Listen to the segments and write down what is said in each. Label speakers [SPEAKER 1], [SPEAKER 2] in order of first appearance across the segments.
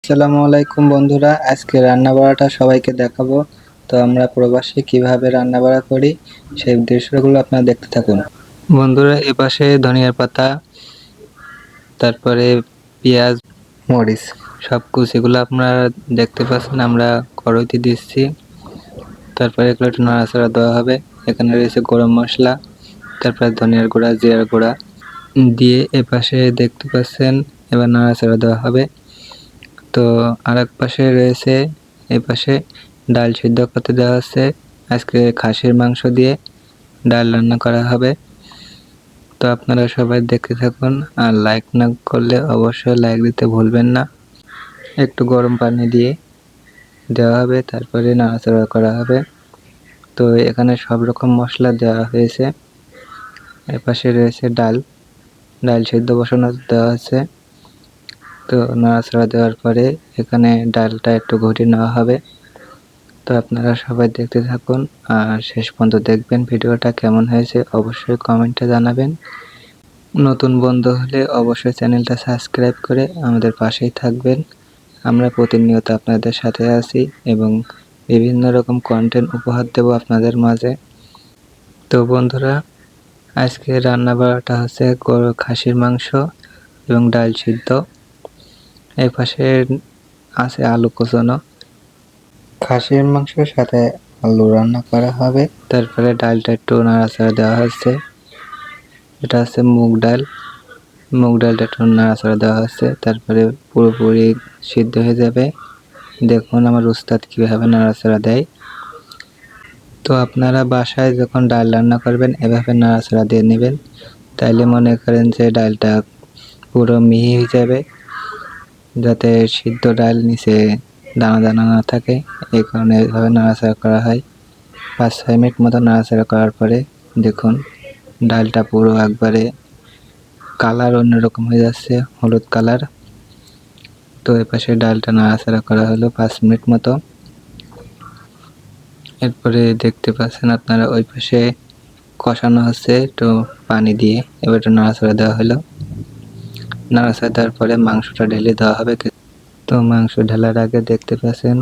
[SPEAKER 1] আসসালামু আলাইকুম বন্ধুরা, আজকে রান্না বাড়াটা সবাইকে দেখাবো। তো আমরা প্রবাসে কিভাবে রান্না বাড়া করি সেই দৃশ্যগুলো আপনারা দেখতে থাকুন। বন্ধুরা, এপাশে ধনিয়ার পাতা, তারপরে পেঁয়াজ, মরিচ সব কুচিগুলো আপনারা দেখতে পাচ্ছেন, আমরা কড়াইতে দিচ্ছি। তারপরে এগুলো একটু নাড়াচাড়া দেওয়া হবে। এখানে রয়েছে গরম মশলা, তারপরে ধনিয়ার গুঁড়া, জিরার গুঁড়া দিয়ে এপাশে দেখতে পাচ্ছেন এবার নাড়াচাড়া দেওয়া হবে। তো আরেক পাশে রয়েছে, এই পাশে ডাল সিদ্ধ করতে দেওয়া হচ্ছে। আজকে খাসির মাংস দিয়ে ডাল রান্না করা হবে। তো আপনারা সবাই দেখতে থাকুন, আর লাইক না করলে অবশ্যই লাইক দিতে ভুলবেন না। একটু গরম পানি দিয়ে দেওয়া হবে, তারপরে নাড়াচাড়া করা হবে। তো এখানে সব রকম মশলা দেওয়া হয়েছে। এপাশে রয়েছে ডাল সিদ্ধ বসানো দেওয়া আছে। তো নাড়াচাড়া দেওয়ার পরে এখানে ডালটা একটু ঘুরিয়ে নেওয়া হবে। তো আপনারা সবাই দেখতে থাকুন আর শেষ পর্যন্ত দেখবেন। ভিডিওটা কেমন হয়েছে অবশ্যই কমেন্টে জানাবেন। নতুন বন্ধু হলে অবশ্যই চ্যানেলটা সাবস্ক্রাইব করে আমাদের পাশেই থাকবেন। আমরা প্রতিনিয়ত আপনাদের সাথে আছি এবং বিভিন্ন রকম কন্টেন্ট উপহার দেব আপনাদের মাঝে। তো বন্ধুরা, আজকে রান্না বাড়াটা হচ্ছে খাসির মাংস এবং ডাল সিদ্ধ। এই পাশে আছে আলু কুচানো। খাসির মাংসের সাথে আলু রান্না করা হবে। তারপরে ডালটা একটু নাড়াচাড়া দেওয়া হচ্ছে। এটা হচ্ছে মুগ ডালটা একটু নাড়াচাড়া দেওয়া হচ্ছে। তারপরে পুরোপুরি সিদ্ধ হয়ে যাবে। দেখুন আমার উস্তাদ কীভাবে নাড়াচাড়া দেয়। তো আপনারা বাসায় যখন ডাল রান্না করবেন এভাবে নাড়াচাড়া দিয়ে নেবেন, তাইলে মনে করেন যে ডালটা পুরো মিহি হয়ে যাবে, যাতে সিদ্ধ ডাল নিচে দানা দানা না থাকে। এই কারণে এভাবে নাড়াচাড়া করা হয়। 5-6 মিনিট মতো নাড়াচাড়া করার পরে দেখুন ডালটা পুরো একবারে কালার অন্যরকম হয়ে যাচ্ছে, হলুদ কালার। তো এপাশে ডালটা নাড়াচাড়া করা হলো 5 মিনিট মতো। এরপরে দেখতে পাচ্ছেন আপনারা ওই পাশে কষানো হচ্ছে একটু পানি দিয়ে। এবার একটু নাড়াচাড়া দেওয়া হলো। নাড়াচাড়া দেওয়ার পরে মাংসটা ঢেলে দেওয়া হবে। তো মাংস ঢালার আগে দেখতে পাচ্ছেন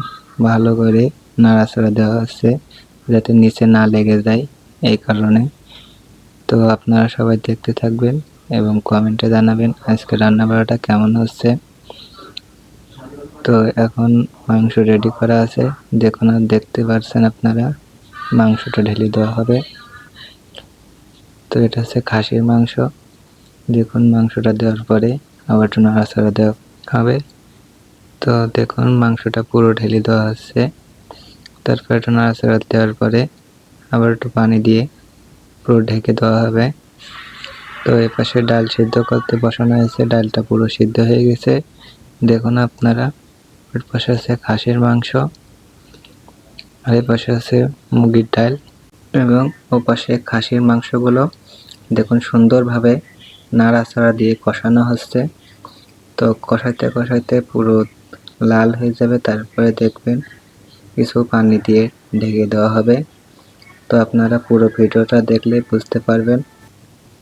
[SPEAKER 1] ভালো করে নাড়াচাড়া দেওয়া হচ্ছে যাতে নিচে না লেগে যায়, এই কারণে। তো আপনারা সবাই দেখতে থাকবেন এবং কমেন্টে জানাবেন আজকে রান্না বাড়াটা কেমন হচ্ছে। তো এখন মাংস রেডি করা আছে, দেখুন আর দেখতে পাচ্ছেন আপনারা মাংসটা ঢেলে দেওয়া হবে। তো এটা হচ্ছে খাসির মাংস। দেখুন মাংসটা দেওয়ার পরে আবার একটু নাড়াচাড়া দেওয়া হবে। তো দেখুন মাংসটা পুরো ঢেলে দেওয়া হচ্ছে। তারপর একটু নাড়াচাড়া দেওয়ার পরে আবার একটু পানি দিয়ে পুরো ঢেকে দেওয়া হবে। তো এপাশে ডাল সিদ্ধ করতে বসানো হয়েছে, ডালটা পুরো সিদ্ধ হয়ে গেছে দেখুন আপনারা। এর পাশে আছে খাসির মাংস আর এর পাশে আছে মুগের ডাল এবং ওপাশে খাসির মাংসগুলো দেখুন সুন্দরভাবে নাড়াচাড়া দিয়ে কষানো হচ্ছে। তো কষাইতে কষাইতে পুরো লাল হয়ে যাবে, তারপরে দেখবেন কিছু পানি দিয়ে ঢেকে দেওয়া হবে। তো আপনারা পুরো ভিডিওটা দেখলে বুঝতে পারবেন।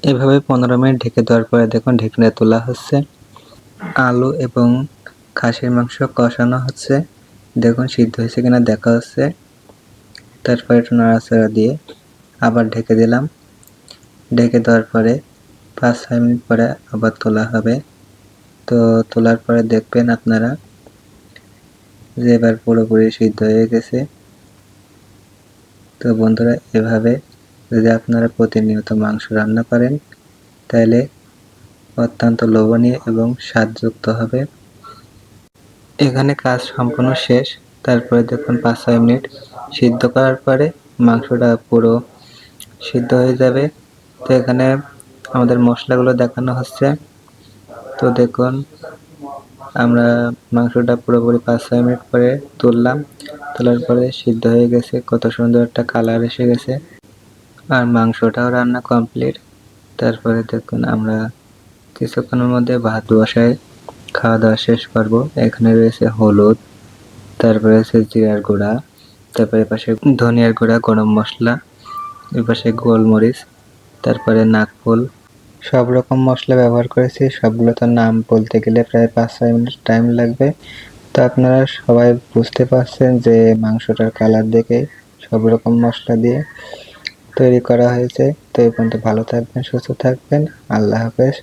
[SPEAKER 1] এভাবে 15 মিনিট ঢেকে দেওয়ার পরে দেখুন ঢেকে তোলা হচ্ছে। আলু এবং খাসির মাংস কষানো হচ্ছে, দেখুন সিদ্ধ হয়েছে কিনা দেখা হচ্ছে। তারপরে একটু নাড়াচাড়া দিয়ে আবার ঢেকে দিলাম। ঢেকে দেওয়ার পরে 5-6 মিনিট পরে আবার তোলা হবে। তো তোলার পরে দেখবেন আপনারা যে এবার পুরোপুরি সিদ্ধ হয়ে গেছে। তো বন্ধুরা, এভাবে যদি আপনারা প্রতিনিয়ত মাংস রান্না করেন তাহলে অত্যন্ত লোভনীয় এবং স্বাদযুক্ত হবে। এখানে কাজ সম্পূর্ণ শেষ। তারপরে দেখুন 5-6 মিনিট সিদ্ধ করার পরে মাংসটা পুরো সিদ্ধ হয়ে যাবে। তো এখানে আমাদের মশলাগুলো দেখানো হচ্ছে। তো দেখুন আমরা মাংসটা পুরোপুরি 5-6 মিনিট পরে তুললাম। তোলার পরে সিদ্ধ হয়ে গেছে, কত সুন্দর একটা কালার এসে গেছে আর মাংসটাও রান্না কমপ্লিট। তারপরে দেখুন আমরা কিছুক্ষণের মধ্যে ভাত বসায় খাওয়া দাওয়া শেষ করবো। এখানে রয়েছে হলুদ, তারপরে রয়েছে জিরার গুঁড়া, তারপরে পাশে ধনিয়ার গুঁড়া, গরম মশলা, এ পাশে গোলমরিচ, তারপরে নাকফুল, সব রকম মশলা ব্যবহার করেছি। সবগুলো তো নাম বলতে গেলে প্রায় 5-6 মিনিট টাইম লাগবে। তো আপনারা সবাই বুঝতে পারছেন যে মাংসটার কালার দেখে সব রকম মশলা দিয়ে তৈরি করা হয়েছে। তো এই পর্যন্ত ভালো থাকবেন, সুস্থ থাকবেন। আল্লাহ হাফেজ।